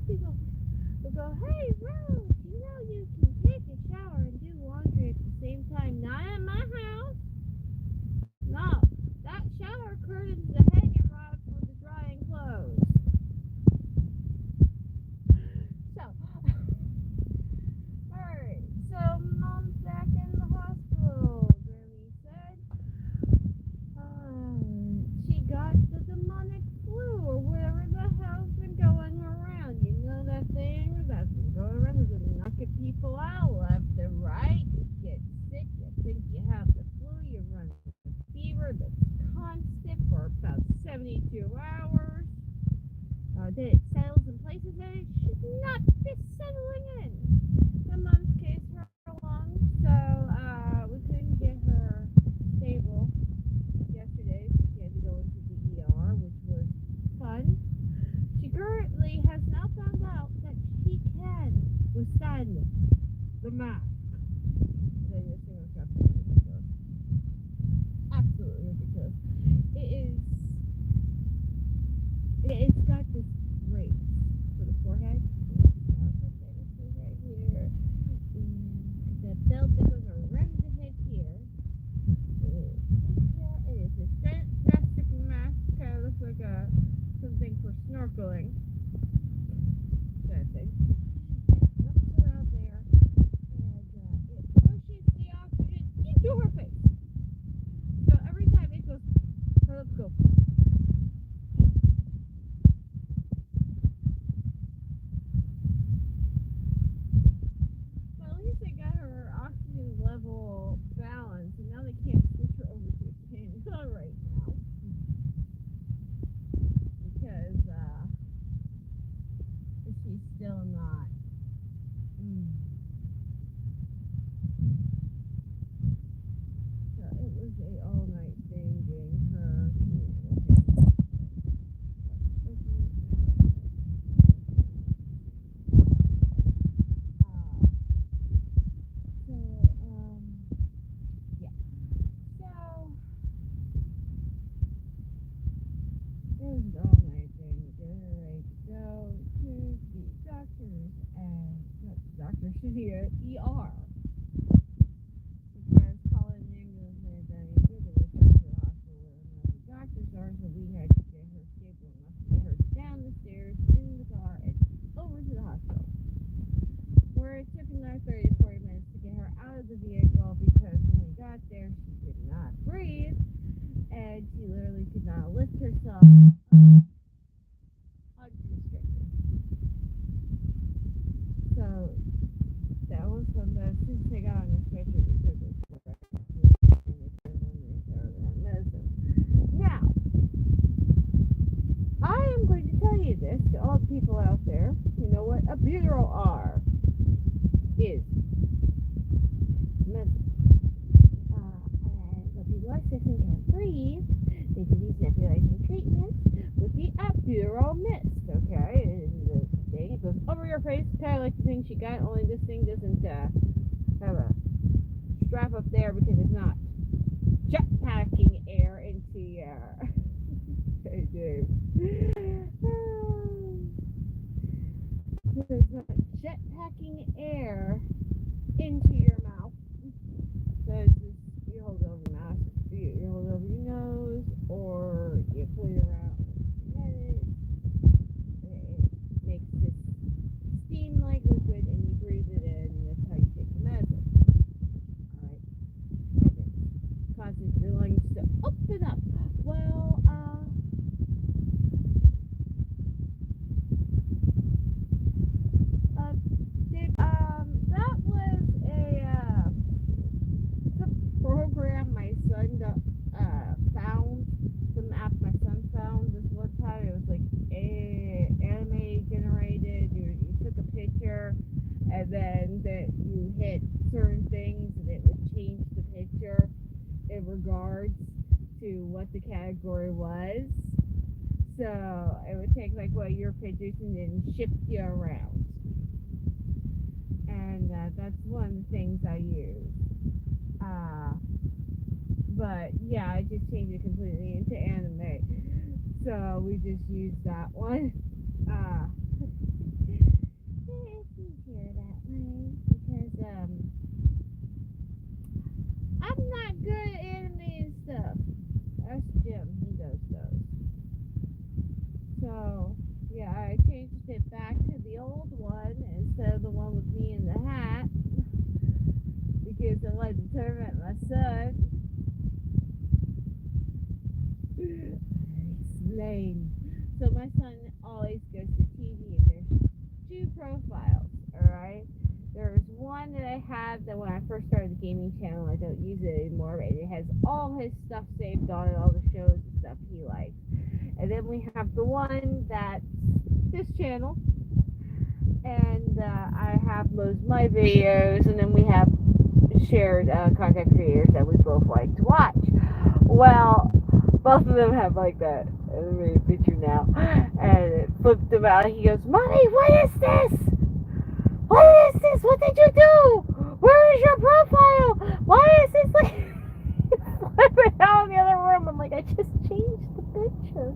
people will go, hey, Rose, you know you can take a shower and do laundry at the same time. Not at my house. No, that shower curtain's the hanging rod for the drying clothes. So, alright, so mom's back in the hospital, Grammy said. She got the demonic flu or whatever the hell's been going around. You know that thing that's been going around that's been knocking people out left and right. You get sick, you think you have the flu, you run a fever that's constant for about 72 hours. Then it settles in places that it should not be settling in. In mom's case, her lungs, so we couldn't get her stable yesterday, so she had to go into the ER, which was fun. She currently has now found out that she can withstand the mask. This thing was absolutely ridiculous. Absolutely ridiculous. It's got this brace for the forehead. Right here. And the belt that goes around the head here. It is a drastic mask. Kind of looks like something for snorkeling. That thing. Wraps around there, and it pushes the oxygen into her face. So every time it goes, her lips go. Well, at least they got her oxygen level balanced, and now they can't switch her over to a cannula right now because she's still not. So it was a all night thing getting her. So yeah. So it was an all night thing to get her ready to go to the doctors and not the doctors to the ER. Because calling an ambulance and everything is good. It was sent to the hospital where the doctors are, so we had to get her stable enough to get her down the stairs in the car and over to the hospital. Where it took another 30 to 40 minutes to get her out of the vehicle because when we got there, she could not breathe and she literally could not lift herself onto the stretcher. So that was when as soon as they got on the stretcher, we took her to the medicine. Now, I am going to tell you this to all the people out there. You know what a butyral R is. Medicine. And when people are sick and can't breathe, they do these nebulizing treatments with the epidural mist, okay? And the thing goes over your face, kind of like the thing she got, only this thing doesn't have a strap up there because it's not jetpacking air into your... Hey, Dave. There's not jetpacking air into your mouth. So it's just, you hold it over your mouth, you hold it over your nose, or you pull it around your head. It makes this steam like liquid and you breathe it in, and that's how you take the medicine. Alright? And it causes your lungs to open up. Well, that was some program my son found, some app my son found this one time. It was like anime generated. You took a picture and then you hit certain things and it would change the picture in regards to what the category was. So it would take like what your pictures and then shift you around. And that's one of the things I use. But yeah, I just changed it completely into anime. So we just used that one. because I wanted to torment my son. Explain. So my son always goes to TV and there's two profiles, alright? There's one that I had that when I first started the gaming channel, I don't use it anymore, but it has all his stuff saved on it, all the shows and stuff he likes. And then we have the one that's this channel, and I have most of my videos, and then we have shared content creators that we both like to watch. Well, both of them have like that. Let me picture now, and it flipped him out. He goes, "Mommy, what is this? What is this? What did you do? Where is your profile? Why is this like?" Flipping out in the other room. I'm like, I just changed the picture.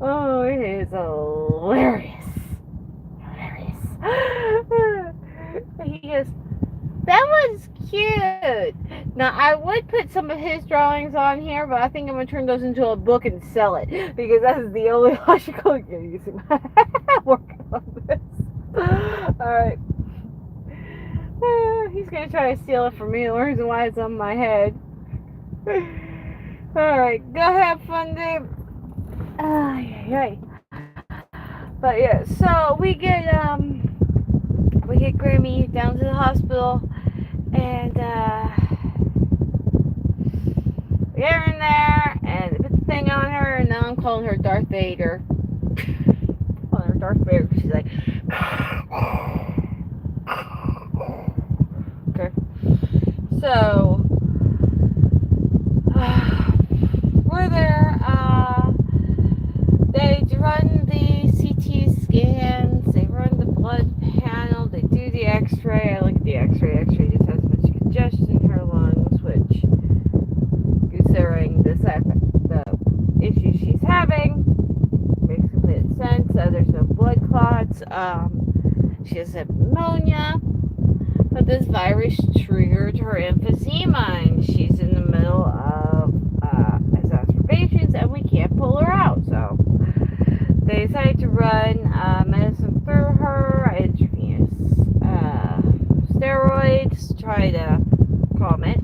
Oh, it is hilarious. Hilarious. He goes, "That one's cute." Now, I would put some of his drawings on here, but I think I'm going to turn those into a book and sell it, because that is the only logical using working on this. Alright. He's going to try to steal it from me. The reason why it's on my head. Alright, go have fun, Dave. But yeah, so we get Grammie down to the hospital, and we get her in there, and they put the thing on her, and now I'm calling her Darth Vader. Calling her Darth Vader, she's like, okay. So we're there. They run the CT scans, they run the blood panel, they do the x-ray. I look at the x-ray. X-ray just has a bunch of congestion in her lungs, which, considering the issues she's having, makes complete sense. There's no blood clots. She has pneumonia, but this virus triggered her emphysema, and she's in the middle of exacerbations, and we can't pull her out. So they decided to run medicine through her, intravenous steroids, try to calm it.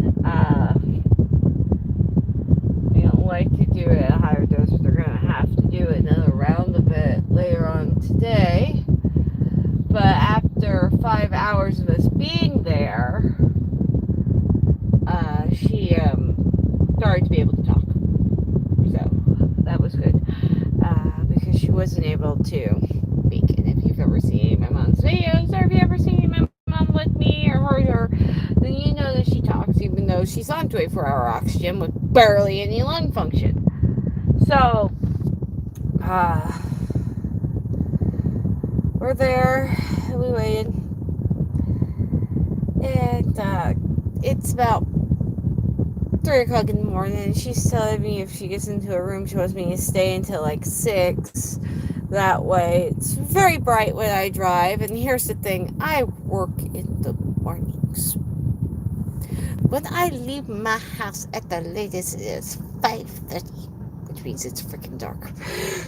They don't like to do it at a higher dose, but they're going to have to do another round of it later on today. But after 5 hours of us being there, she started to be able to talk. So that was good, because she wasn't able to speak. And if you've ever seen my mom's videos, or if you've ever seen my mom with me or heard her, then you know that she talks, even though she's on 24-hour oxygen with barely any lung function. So we're there, we waited, and it's about 3 o'clock in the morning, and she's telling me if she gets into a room, she wants me to stay until like 6. That way, it's very bright when I drive. And here's the thing, I work in the mornings. When I leave my house at the latest, it's 5:30, which means it's freaking dark.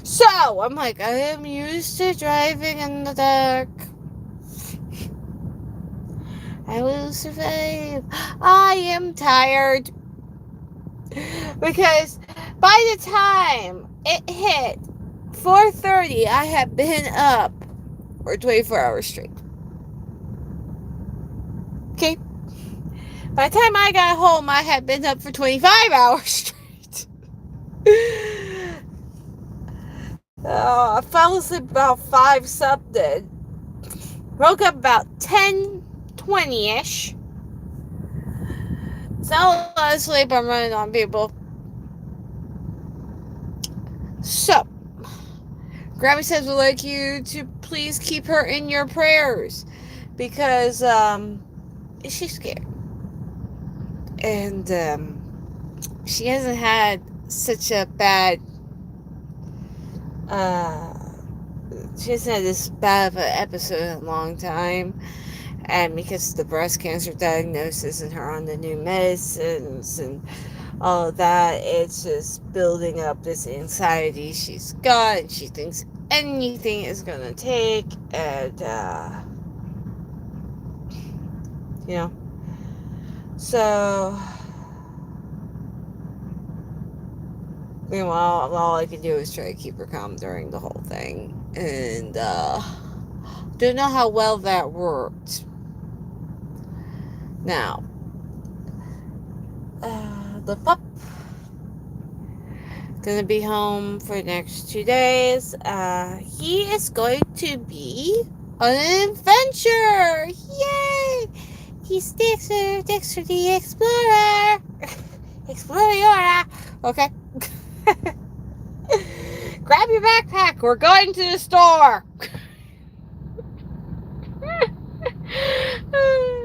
So I'm like, I am used to driving in the dark. I will survive. I am tired, because by the time it hit 4:30, I had been up for 24 hours straight. Okay? By the time I got home, I had been up for 25 hours straight. I fell asleep about 5 something. Woke up about 10:20-ish. It's not a lot of sleep I'm running on, people. So, Grammie says we'd like you to please keep her in your prayers, because she's scared. And she hasn't had such a bad she hasn't had this bad of an episode in a long time. And because of the breast cancer diagnosis and her on the new medicines and all of that, it's just building up this anxiety she's got, and she thinks anything is gonna take. And you know. So, meanwhile, all I can do is try to keep her calm during the whole thing. And, don't know how well that worked. Now, the pup gonna be home for the next 2 days. He is going to be on an adventure! Yay! He's Dexter the Explorer! Explorer! Okay. Grab your backpack, we're going to the store!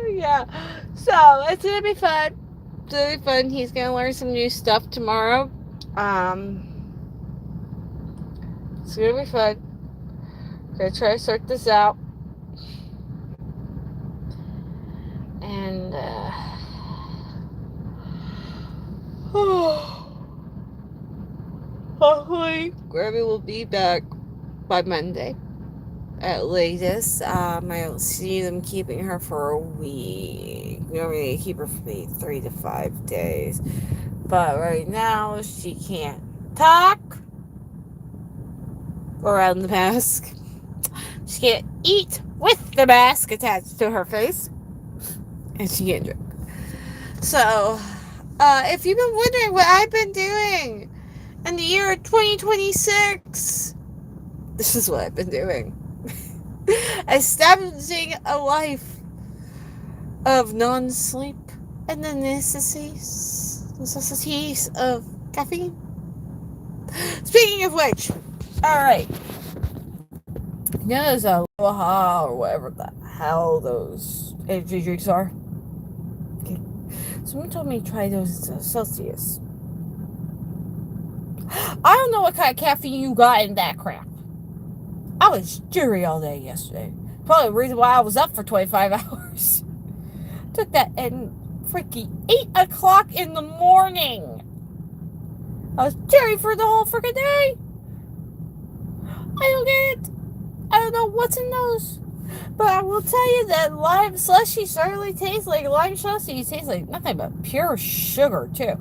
Yeah. So, it's gonna be fun. It's gonna be fun. He's gonna learn some new stuff tomorrow. It's gonna be fun. Gonna try to sort this out. And, hopefully, Grammie will be back by Monday at latest. I don't see them keeping her for a week. Normally, they keep her for maybe 3 to 5 days. But right now, she can't talk around the mask. She can't eat with the mask attached to her face. And she can't drink. So, if you've been wondering what I've been doing in the year 2026, this is what I've been doing. Establishing a life of non-sleep and the necessities of caffeine. Speaking of which, alright. You know those Aloha or whatever the hell those energy drinks are? Okay. Someone told me to try those Celsius. I don't know what kind of caffeine you got in that crap. I was jittery all day yesterday. Probably the reason why I was up for 25 hours. Took that at freaking 8 o'clock in the morning. I was jittery for the whole freaking day. I don't get it. I don't know what's in those. But I will tell you that lime slushy certainly tastes like lime slushy. It tastes like nothing but pure sugar, too.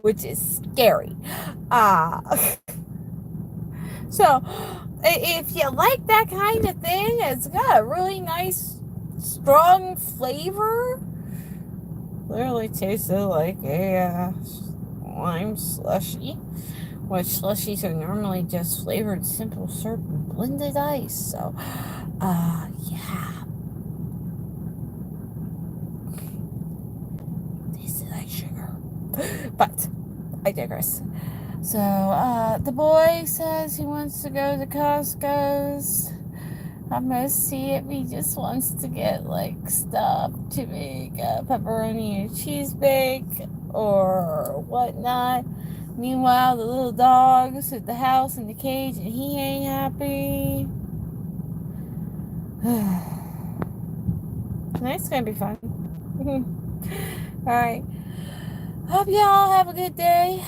Which is scary. So, if you like that kind of thing, it's got a really nice, strong flavor. Literally tasted like a lime slushy. Which slushies are normally just flavored simple syrup and blended ice. So, yeah. Tasted like sugar. But, I digress. So, the boy says he wants to go to Costco's. I'm gonna see if he just wants to get, like, stuff to make a pepperoni and cheese bake or whatnot. Meanwhile, the little dog's at the house in the cage and he ain't happy. It's gonna be fun. Alright. Hope y'all have a good day.